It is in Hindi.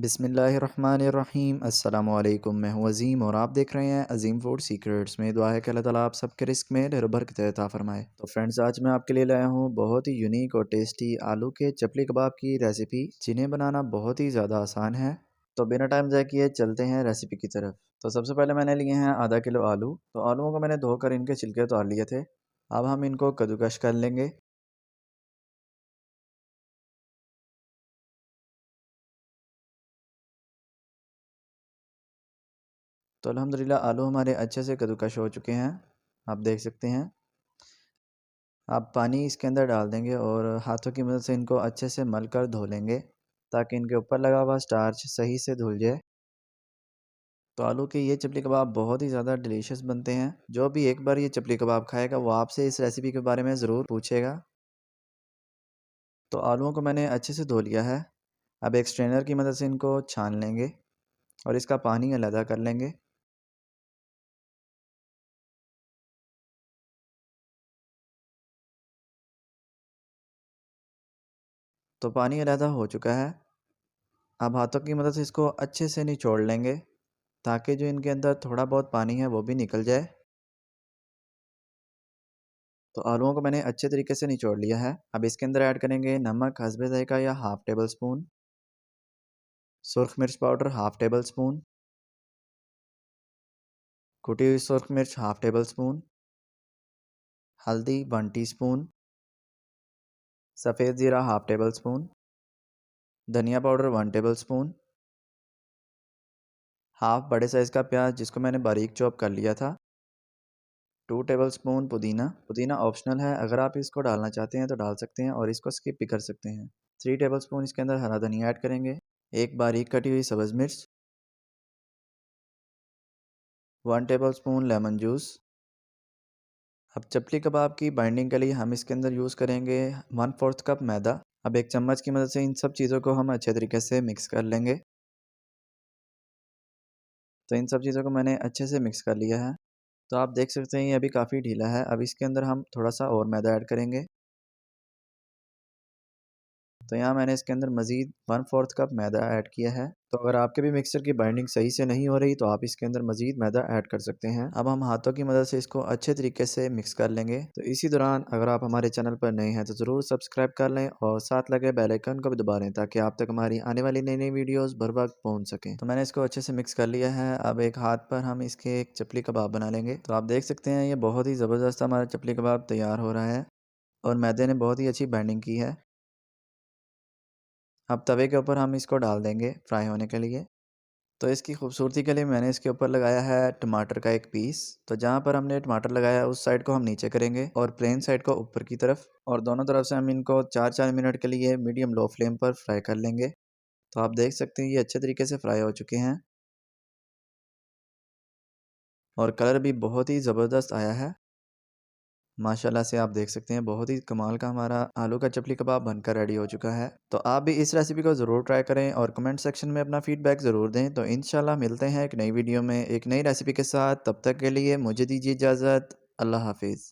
बिस्मिल्लाहिर्रहमानिर्रहीम अस्सलामुअलैकुम। मैं हूं अज़ीम और आप देख रहे हैं अज़ीम फूड सीक्रेट्स। में दुआ है कि अल्लाह ताला आप सबके रिस्क में ढेर बरकत अता फरमाए। तो फ्रेंड्स, आज मैं आपके लिए लाया हूं बहुत ही यूनिक और टेस्टी आलू के चपली कबाब की रेसिपी, जिन्हें बनाना बहुत ही ज़्यादा आसान है। तो बिना टाइम ज़ाय किए चलते हैं रेसिपी की तरफ। तो सबसे पहले मैंने लिए हैं आधा किलो आलू। तो आलूओं को मैंने धोकर इनके छिलके उतार लिए थे। अब हम इनको कद्दूकश कर लेंगे। तो अल्हम्दुलिल्लाह आलू हमारे अच्छे से कद्दूकश हो चुके हैं, आप देख सकते हैं। आप पानी इसके अंदर डाल देंगे और हाथों की मदद से इनको अच्छे से मल कर धो लेंगे, ताकि इनके ऊपर लगा हुआ स्टार्च सही से धुल जाए। तो आलू के ये चपली कबाब बहुत ही ज़्यादा डिलीशियस बनते हैं। जो भी एक बार ये चपली कबाब खाएगा वो आपसे इस रेसिपी के बारे में ज़रूर पूछेगा। तो आलूओं को मैंने अच्छे से धो लिया है। अब एक स्ट्रेनर की मदद से इनको छान लेंगे और इसका पानी अलहदा कर लेंगे। तो पानी अलहदा हो चुका है। अब हाथों की मदद से इसको अच्छे से निचोड़ लेंगे, ताकि जो इनके अंदर थोड़ा बहुत पानी है वो भी निकल जाए। तो आलूओं को मैंने अच्छे तरीके से निचोड़ लिया है। अब इसके अंदर ऐड करेंगे नमक हस्बे ज़ायक़ा या हाफ़ टेबल स्पून, सुरख मिर्च पाउडर हाफ़ टेबल स्पून, कुटी हुई सुरख मिर्च हाफ़ टेबल स्पून, हल्दी 1 टीस्पून, सफ़ेद ज़ीरा हाफ़ टेबल स्पून, धनिया पाउडर 1 टेबल स्पून, हाफ़ बड़े साइज़ का प्याज जिसको मैंने बारीक चॉप कर लिया था, 2 टेबल स्पून पुदीना। पुदीना ऑप्शनल है, अगर आप इसको डालना चाहते हैं तो डाल सकते हैं और इसको स्किप भी कर सकते हैं। 3 टेबल स्पून इसके अंदर हरा धनिया ऐड करेंगे, एक बारीक कटी हुई सब्ज़ मिर्च, 1 टेबल स्पून लेमन जूस। अब चपली कबाब की बाइंडिंग के लिए हम इसके अंदर यूज़ करेंगे 1/4 कप मैदा। अब एक चम्मच की मदद से इन सब चीज़ों को हम अच्छे तरीके से मिक्स कर लेंगे। तो इन सब चीज़ों को मैंने अच्छे से मिक्स कर लिया है। तो आप देख सकते हैं ये अभी काफ़ी ढीला है। अब इसके अंदर हम थोड़ा सा और मैदा ऐड करेंगे। तो यहाँ मैंने इसके अंदर मज़ीद 1/4 कप मैदा ऐड किया है। तो अगर आपके भी मिक्सर की बाइंडिंग सही से नहीं हो रही तो आप इसके अंदर मज़ीद मैदा ऐड कर सकते हैं। अब हम हाथों की मदद से इसको अच्छे तरीके से मिक्स कर लेंगे। तो इसी दौरान अगर आप हमारे चैनल पर नए हैं तो ज़रूर सब्सक्राइब कर लें और साथ लगे बेल आइकन को भी दबा लें, ताकि आप तक हमारी आने वाली नई नई वीडियोज़ बर वक्त पहुँच सकें। तो मैंने इसको अच्छे से मिक्स कर लिया है। अब एक हाथ पर हम इसके एक चपली कबाब बना लेंगे। तो आप देख सकते हैं ये बहुत ही ज़बरदस्त हमारा चपली कबाब तैयार हो रहा है और मैदे ने बहुत ही अच्छी बाइंडिंग की है। अब तवे के ऊपर हम इसको डाल देंगे फ्राई होने के लिए। तो इसकी खूबसूरती के लिए मैंने इसके ऊपर लगाया है टमाटर का एक पीस। तो जहाँ पर हमने टमाटर लगाया है उस साइड को हम नीचे करेंगे और प्लेन साइड को ऊपर की तरफ, और दोनों तरफ से हम इनको 4-4 मिनट के लिए मीडियम लो फ्लेम पर फ्राई कर लेंगे। तो आप देख सकते हैं ये अच्छे तरीके से फ्राई हो चुके हैं और कलर भी बहुत ही ज़बरदस्त आया है। माशाल्लाह से आप देख सकते हैं बहुत ही कमाल का हमारा आलू का चपली कबाब बनकर रेडी हो चुका है। तो आप भी इस रेसिपी को ज़रूर ट्राई करें और कमेंट सेक्शन में अपना फीडबैक ज़रूर दें। तो इंशाल्लाह मिलते हैं एक नई वीडियो में एक नई रेसिपी के साथ। तब तक के लिए मुझे दीजिए इजाज़त। अल्लाह हाफिज़।